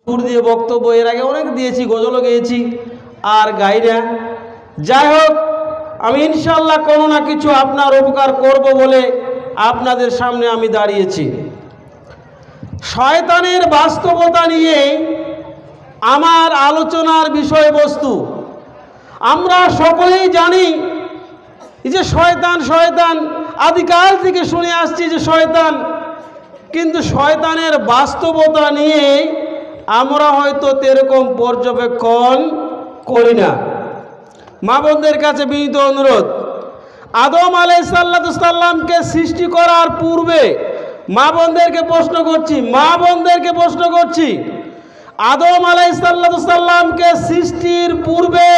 সুর দিয়ে বক্তব্য এর আগে অনেক দিয়েছি, গজলও গেয়েছি আর গাইরা। যাই হোক, আমি ইনশাল্লাহ কোনো না কিছু আপনার উপকার করব বলে আপনাদের সামনে আমি দাঁড়িয়েছি। শয়তানের বাস্তবতা নিয়ে আমার আলোচনার বিষয়বস্তু। আমরা সকলেই জানি যে শয়তান শয়তান, আদিকাল থেকে শুনে আসছি যে শয়তান, কিন্তু শয়তানের বাস্তবতা নিয়ে আমরা হয়তো এরকম পর্যবেক্ষণ করি না। মা বোনদের কাছে বিনীত অনুরোধ, আদম আলাইহিসসালামকে সৃষ্টি করার পূর্বে মা বোনদেরকে প্রশ্ন করছি, আদম আলাইহিসসালামকে সৃষ্টির পূর্বে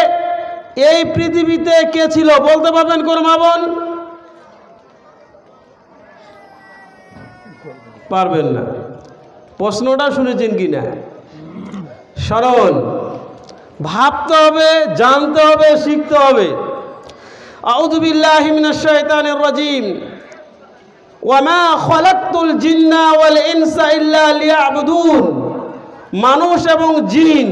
এই পৃথিবীতে কে ছিল? বলতে পারবেন কোন মা বোন? পারবেন না। প্রশ্নটা শুনেছেন কিনা? স্মরণ, ভাবতে হবে, জানতে হবে, শিখতে হবে। আউযু বিল্লাহি মিনাশ শাইতানির রাজিম। ওয়া মা খালাকতুল জিন্না ওয়াল ইনসা ইল্লা লিয়াবুদুন। মানুষ এবং জিন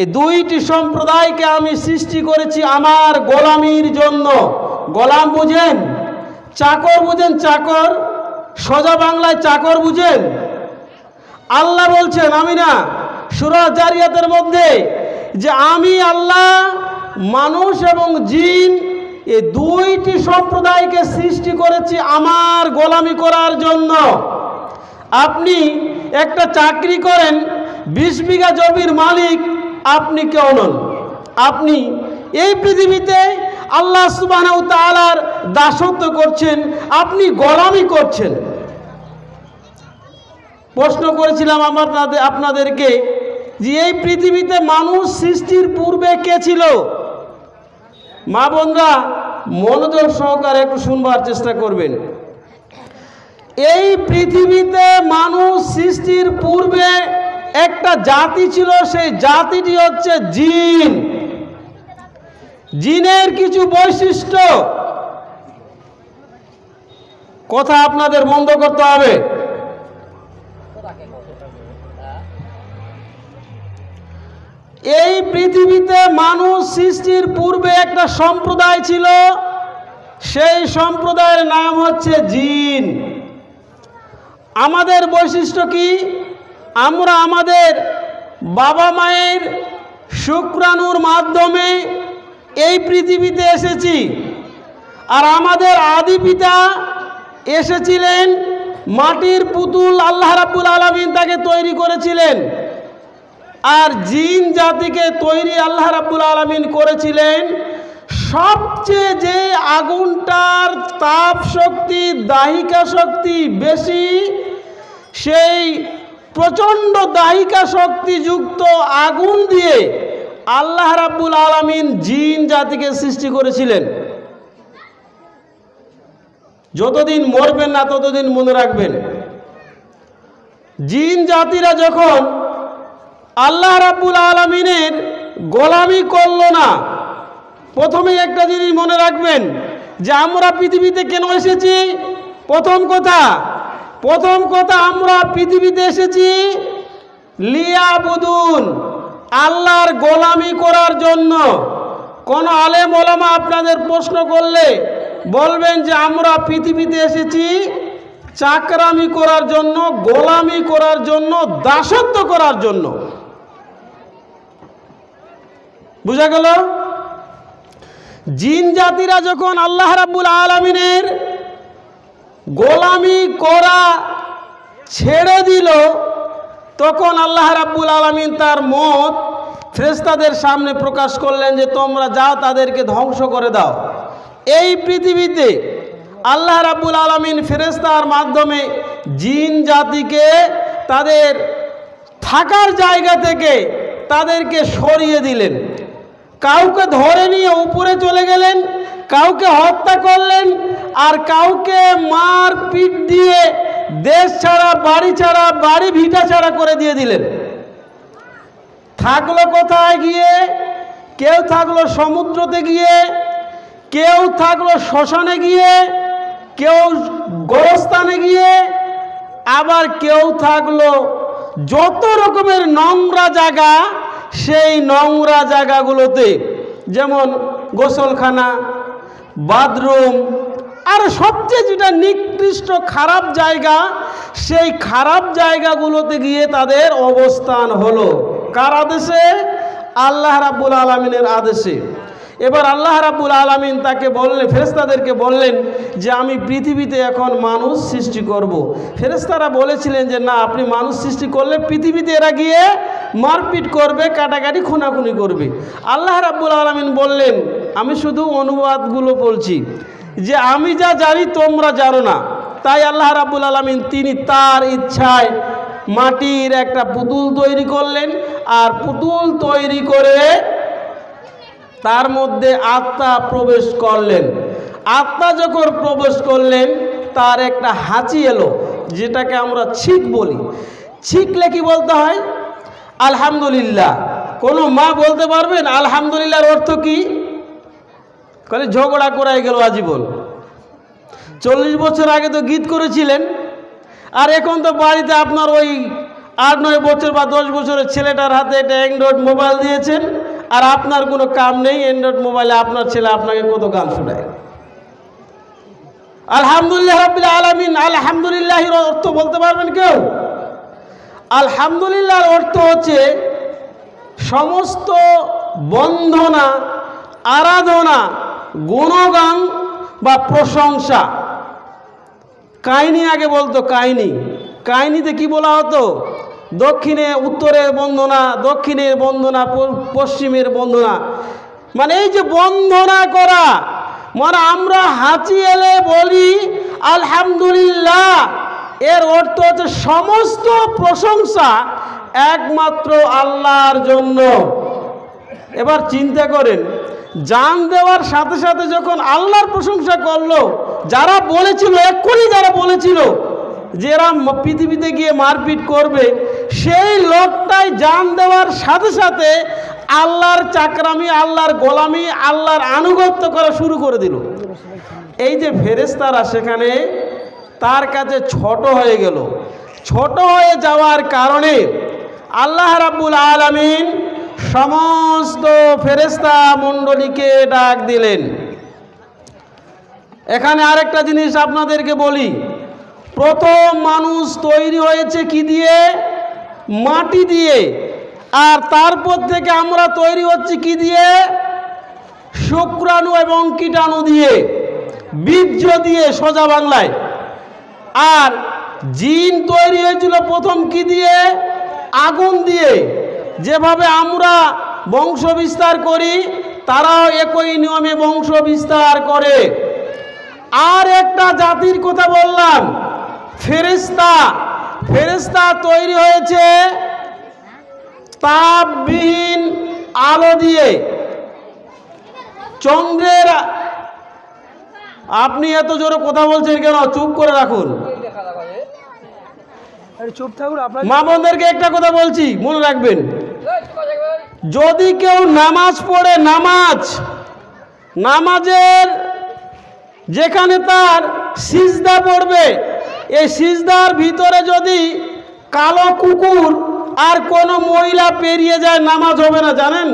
এই দুইটি সম্প্রদায়কে আমি সৃষ্টি করেছি আমার গোলামির জন্য। গোলাম বুঝেন? চাকর বুঝেন? চাকর, সোজা বাংলায় চাকর বুঝেন? আল্লাহ বলছেন, আমি না, সূরা জারিয়াতের মধ্যে, যে আমি আল্লাহ মানুষ এবং জিন এই দুইটি সম্প্রদায়কে সৃষ্টি করেছি আমার গোলামি করার জন্য। আপনি একটা চাকরি করেন, 20 বিঘা জমির মালিক, আপনি কেউ নন। আপনি এই পৃথিবীতে আল্লাহ সুবহানাহু ওয়া তাআলার দাসত্ব করছেন, আপনি গোলামি করছেন। প্রশ্ন করেছিলাম আপনাদেরকে যে এই পৃথিবীতে মানুষ সৃষ্টির পূর্বে কে ছিল? মা বোনরা মনোযোগ সহকারে একটু শুনবার চেষ্টা করবেন। এই পৃথিবীতে মানুষ সৃষ্টির পূর্বে একটা জাতি ছিল, সেই জাতিটি হচ্ছে জিন। জিনের কিছু বৈশিষ্ট্য, কথা আপনাদের বন্ধ করতে হবে। এই পৃথিবীতে মানুষ সৃষ্টির পূর্বে একটা সম্প্রদায় ছিল, সেই সম্প্রদায়ের নাম হচ্ছে জিন। আমাদের বৈশিষ্ট্য কি? আমরা আমাদের বাবা মায়ের শুক্রাণুর মাধ্যমে এই পৃথিবীতে এসেছি, আর আমাদের আদি পিতা এসেছিলেন মাটির পুতুল, আল্লাহ রাব্বুল আলামিন তাকে তৈরি করেছিলেন। আর জিন জাতিকে তৈরি আল্লাহ রাব্বুল আলামিন করেছিলেন সবচেয়ে যে আগুনটার তাপ শক্তি, দাহিকা শক্তি বেশি, সেই প্রচণ্ড দাহিকা শক্তিযুক্ত আগুন দিয়ে আল্লাহ রাব্বুল আলামিন জিন জাতিকে সৃষ্টি করেছিলেন। যতদিন মরবেন না ততদিন মনে রাখবেন, জিন জাতিরা যখন আল্লাহ রাব্বুল আলামিনের গোলামি করল না, প্রথমে একটা জিনিস মনে রাখবেন যে আমরা পৃথিবীতে কেন এসেছি। প্রথম কথা আমরা পৃথিবীতে এসেছি লিয়াবুদুন, আল্লাহর গোলামি করার জন্য। কোন আলেম ওলামা আপনাদের প্রশ্ন করলে বলবেন যে আমরা পৃথিবীতে এসেছি চাকরামি করার জন্য, গোলামি করার জন্য, দাসত্ব করার জন্য। বুঝা গেল? জিন জাতিরা যখন আল্লাহ রাব্বুল আলামিনের গোলামি করা ছেড়ে দিল, তখন আল্লাহ রাব্বুল আলামিন তার মত ফেরেশতাদের সামনে প্রকাশ করলেন যে তোমরা যাও, তাদেরকে ধ্বংস করে দাও। এই পৃথিবীতে আল্লাহ রাব্বুল আলামিন ফেরেশতার মাধ্যমে জিন জাতিকে তাদের থাকার জায়গা থেকে তাদেরকে সরিয়ে দিলেন। কাউকে ধরে নিয়ে উপরে চলে গেলেন, কাউকে হত্যা করলেন, আর কাউকে মার পিট দিয়ে দেশ ছাড়া, বাড়ি ছাড়া, বাড়ি ভিটা ছাড়া করে দিয়ে দিলেন। থাকলো কোথায় গিয়ে? কেউ থাকলো সমুদ্রতে গিয়ে, কেউ থাকলো শ্মশানে গিয়ে, কেউ গোরস্থানে গিয়ে, আবার কেউ থাকলো যত রকমের নোংরা জায়গা, সেই নোংরা জায়গাগুলোতে, যেমন গোসলখানা, বাথরুম, আর সবচেয়ে যেটা নিকৃষ্ট খারাপ জায়গা, সেই খারাপ জায়গাগুলোতে গিয়ে তাদের অবস্থান হলো। কার আদেশে? আল্লাহ রাব্বুল আলামিনের আদেশে। এবার আল্লাহ রাব্বুল আলামিন তাকে বললেন, ফেরেশতাদেরকে বললেন যে আমি পৃথিবীতে এখন মানুষ সৃষ্টি করব। ফেরেশতারা বলেছিলেন যে না, আপনি মানুষ সৃষ্টি করলে পৃথিবীতে এরা গিয়ে মারপিট করবে, কাটাকাটি, খুনাখুনি করবে। আল্লাহ রাব্বুল আলামিন বললেন, আমি শুধু অনুবাদগুলো বলছি, যে আমি যা জানি তোমরা জানো না। তাই আল্লাহ রাব্বুল আলামিন তিনি তার ইচ্ছায় মাটির একটা পুতুল তৈরি করলেন, আর পুতুল তৈরি করে তার মধ্যে আত্মা প্রবেশ করলেন। আত্মা যখন প্রবেশ করলেন, তার একটা হাঁচি এলো, যেটাকে আমরা ছিক বলি। ছিকলে কি বলতে হয়? আলহামদুলিল্লাহ। কোনো মা বলতে পারবেন আলহামদুলিল্লাহর অর্থ কি? খালি ঝগড়া করাই গেল আজীবন। 40 বছর আগে তো গীত করেছিলেন, আর এখন তো বাড়িতে আপনার ওই 8-9 বছর বা 10 বছরের ছেলেটার হাতে একটা অ্যান্ড্রয়েড মোবাইল দিয়েছেন, আর আপনার কোনো কাম নেই, অ্যান্ড্রয়েড মোবাইলে আপনার ছেলে আপনাকে কত গান শোনায়। আলহামদুলিল্লাহ রাব্বিল আলামিন, আলহামদুলিল্লাহর অর্থ বলতে পারবেন কেউ? আলহামদুলিল্লাহর অর্থ হচ্ছে সমস্ত বন্দনা, আরাধনা, গুণগান বা প্রশংসা। কাহিনী আগে বলতো, কাহিনীতে কি বলা হতো? দক্ষিণে উত্তরের বন্দনা, দক্ষিণের বন্দনা, পশ্চিমের বন্দনা। মানে এই যে বন্দনা করা, মানে আমরা হাঁচি এলে বলি আলহামদুলিল্লাহ, এর অর্থ হচ্ছে সমস্ত প্রশংসা একমাত্র আল্লাহর জন্য। এবার চিন্তা করেন, জান দেওয়ার সাথে সাথে যখন আল্লাহর প্রশংসা করলো, যারা বলেছিল, এক্ষুনি যারা বলেছিল যে এরা পৃথিবীতে গিয়ে মারপিট করবে, সেই লোকটাই জান দেওয়ার সাথে সাথে আল্লাহর চাকরামি, আল্লাহর গোলামি, আল্লাহর আনুগত্য করা শুরু করে দিল। এই যে ফেরেশতারা সেখানে তার কাছে ছোট হয়ে গেল। ছোট হয়ে যাওয়ার কারণে আল্লাহ রাব্বুল আলামিন সমস্ত ফেরেশতা মণ্ডলীকে ডাক দিলেন। এখানে আরেকটা জিনিস আপনাদেরকে বলি, প্রথম মানুষ তৈরি হয়েছে কি দিয়ে? মাটি দিয়ে। আর তারপর থেকে আমরা তৈরি হচ্ছি কি দিয়ে? শুক্রাণু এবং কীটাণু দিয়ে, বীর্য দিয়ে, সোজা বাংলায়। আর জিন তৈরি হয়েছিল প্রথম কি দিয়ে? আগুন দিয়ে। যেভাবে আমরা বংশ বিস্তার করি, তারাও একই নিয়মে বংশ বিস্তার করে। আর একটা জাতির কথা বললাম, ফেরেশতা। ফেরেশতা তৈরি হয়েছে তাপবিহীন আলো দিয়ে। চন্দ্রের, আপনি এত জোরে কথা বলছেন কেন? চুপ করে রাখুন। মা বোনদেরকে একটা কথা বলছি, মনে রাখবেন, যদি কেউ নামাজ পড়ে, নামাজের যেখানে তার সিজদা পড়বে, এই সিজদার ভিতরে যদি কালো কুকুর আর কোনো মহিলা পেরিয়ে যায়, নামাজ হবে না। জানেন?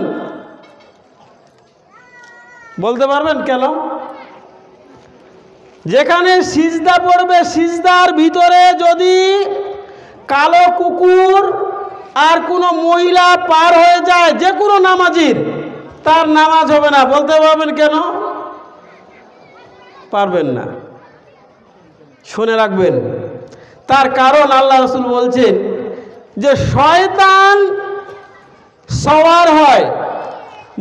বলতে পারবেন কেন? যেখানে সিজদা পড়বে, সিজদার ভিতরে যদি কালো কুকুর আর কোনো মহিলা পার হয়ে যায়, যে কোনো নামাজির, তার নামাজ হবে না। বলতে পারবেন কেন? পারবেন না। শুনে রাখবেন, তার কারণ আল্লাহ রাসূল বলছেন যে শয়তান সওয়ার হয়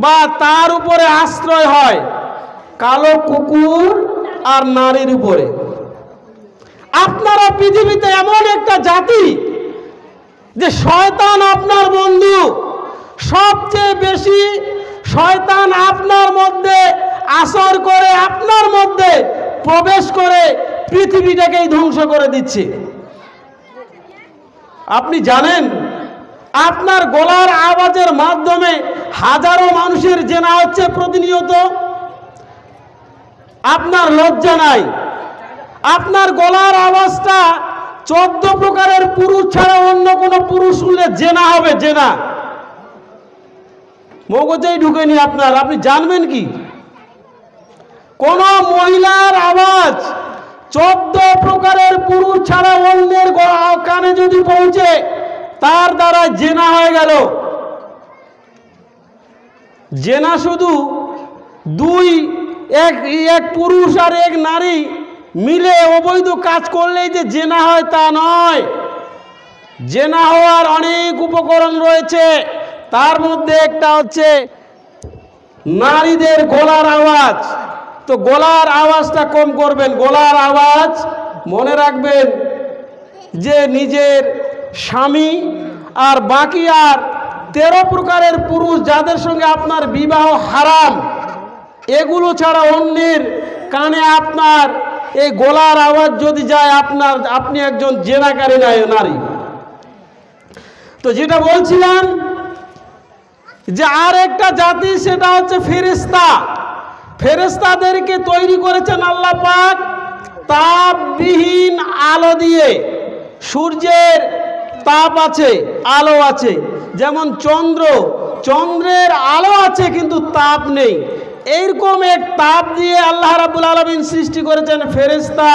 বা তার উপরে আশ্রয় হয় কালো কুকুর আর নারীর উপরে। আপনারা পৃথিবীতে এমন একটা জাতি যে শয়তান আপনার বন্ধু। সবচেয়ে বেশি শয়তান আপনার মধ্যে আসর করে, আপনার মধ্যে প্রবেশ করে পৃথিবীটাকেই ধ্বংস করে দিচ্ছে। আপনি জানেন, আপনার গলার আওয়াজের মাধ্যমে হাজারো মানুষের জেনা হচ্ছে প্রতিনিয়ত। আপনার লজ্জা নাই। আপনার গলার আওয়াজটা 14 প্রকারের পুরুষ ছাড়া অন্য কোনো পুরুষ শুনলে জেনা হবে, জেনা। মগজেই ঢুকেনি আপনার, আপনি জানবেন কি? কোন মহিলার আওয়াজ 14 প্রকারের পুরুষ ছাড়া অন্যের কানে যদি পৌঁছে, তার দ্বারা জেনা হয়ে গেল। জেনা শুধু এক পুরুষ আর এক নারী মিলে অবৈধ কাজ করলেই যে জেনা হয় তা নয়। জেনা হওয়ার অনেক উপকরণ রয়েছে, তার মধ্যে একটা হচ্ছে নারীদের গলার আওয়াজ। তো গলার আওয়াজটা কম করবেন। গলার আওয়াজ মনে রাখবেন যে নিজের স্বামী আর বাকি আর 13 প্রকারের পুরুষ যাদের সঙ্গে আপনার বিবাহ হারাম, এগুলো ছাড়া অন্যের কানে আপনার এই গলার আওয়াজ যদি যায়, আপনি একজন জেনাকারী নারী। তো যেটা বলছিলাম যে আর একটা জাতি, সেটা হচ্ছে ফেরেশতা। ফেরেশতাদেরকে তৈরি করেছেন আল্লাহ পাক তাপবিহীন আলো দিয়ে। সূর্যের তাপ আছে, আলো আছে, যেমন চন্দ্রের আলো আছে কিন্তু তাপ নেই। এইরকম এক তাপ দিয়ে আল্লাহ রাব্বুল আলামিন সৃষ্টি করেছেন ফেরেশতা।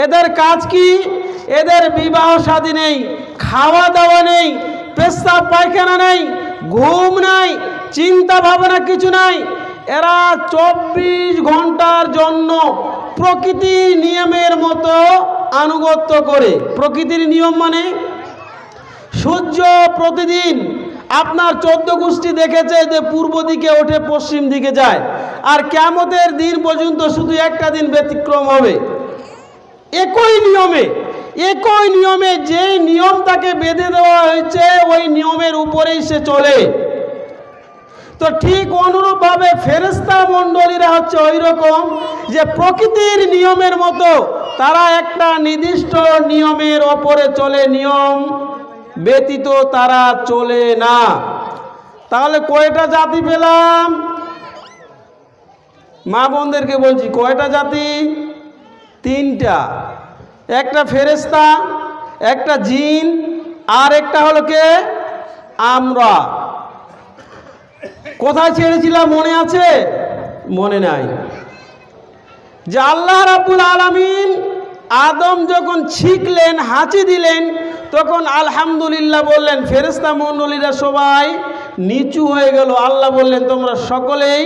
এদের কাজ কি? এদের বিবাহ শাদী নেই, খাওয়া দাওয়া নেই, পেশাব পায়খানা নেই, ঘুম নাই, চিন্তা ভাবনা কিছু নাই। এরা 24 ঘন্টার জন্য প্রকৃতির নিয়মের মতো আনুগত্য করে। প্রকৃতির নিয়ম মানে সূর্য প্রতিদিন আপনার 14 গোষ্ঠী দেখেছে যে পূর্ব দিকে ওঠে, পশ্চিম দিকে যায়, আর কিয়ামতের দিন পর্যন্ত শুধু একটা দিন ব্যতিক্রম হবে। একই নিয়মে যে নিয়ম তাকে বেঁধে দেওয়া হয়েছে, ওই নিয়মের উপরেই সে চলে। তো ঠিক অনুরূপভাবে ফেরেশতা মণ্ডলীরা হচ্ছে ওই রকম যে প্রকৃতির নিয়মের মতো তারা একটা নির্দিষ্ট নিয়মের ওপরে চলে, নিয়ম ব্যতীত তারা চলে না। তাহলে কয়টা জাতি পেলাম? মা বোনদেরকে বলছি, কয়টা জাতি? 3টা। একটা ফেরেশতা, একটা জিন, আর একটা হলো কে? আমরা। কোথায় ছেড়েছিলাম মনে আছে? মনে নাই। যে আল্লাহ রাব্বুল আলামিন আদম যখন ছিকলেন, হাঁচি দিলেন, তখন আলহামদুলিল্লাহ বললেন। ফেরেশতা মণ্ডলীরা সবাই নিচু হয়ে গেল। আল্লাহ বললেন, তোমরা সকলেই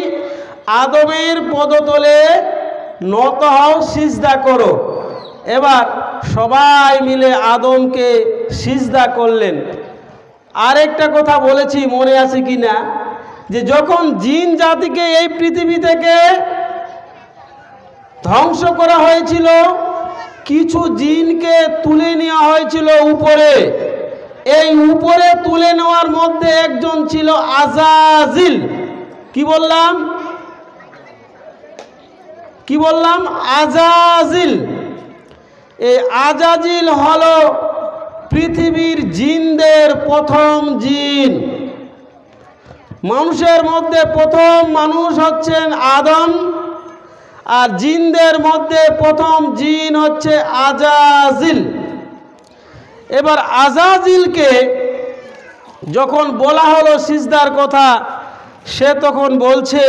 আদমের পদতলে নত হও, সিজদা করো। এবার সবাই মিলে আদমকে সিজদা করলেন। আরেকটা কথা বলেছি, মনে আছে কি না, যে যখন জিন জাতিকে এই পৃথিবী থেকে ধ্বংস করা হয়েছিল, কিছু জিনকে তুলে নেওয়া হয়েছিল উপরে। এই উপরে তুলে নেওয়ার মধ্যে একজন ছিল আজাজিল। কি বললাম? আজাজিল। এই আজাজিল হলো পৃথিবীর জিনদের প্রথম জিন। মানুষের মধ্যে প্রথম মানুষ হচ্ছেন আদম, আর জিনদের মধ্যে প্রথম জিন হচ্ছে আজাজিল। এবার আজাজিলকে যখন বলা হলো সিজদার কথা, সে তখন বলছে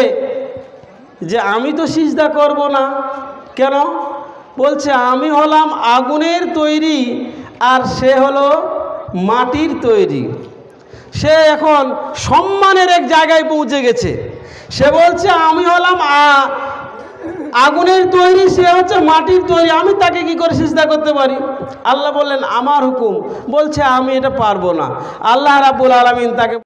যে আমি তো সিজদা করব না। কেন? বলছে আমি হলাম আগুনের তৈরি আর সে হলো মাটির তৈরি। সে এখন সম্মানের এক জায়গায় পৌঁছে গেছে। সে বলছে আমি হলাম আগুনের তৈরি, সে হচ্ছে মাটির তৈরি, আমি তাকে কি করে সিজদা করতে পারি? আল্লাহ বললেন আমার হুকুম। বলছে আমি এটা পারবো না। আল্লাহ রাব্বুল আলামিন তাকে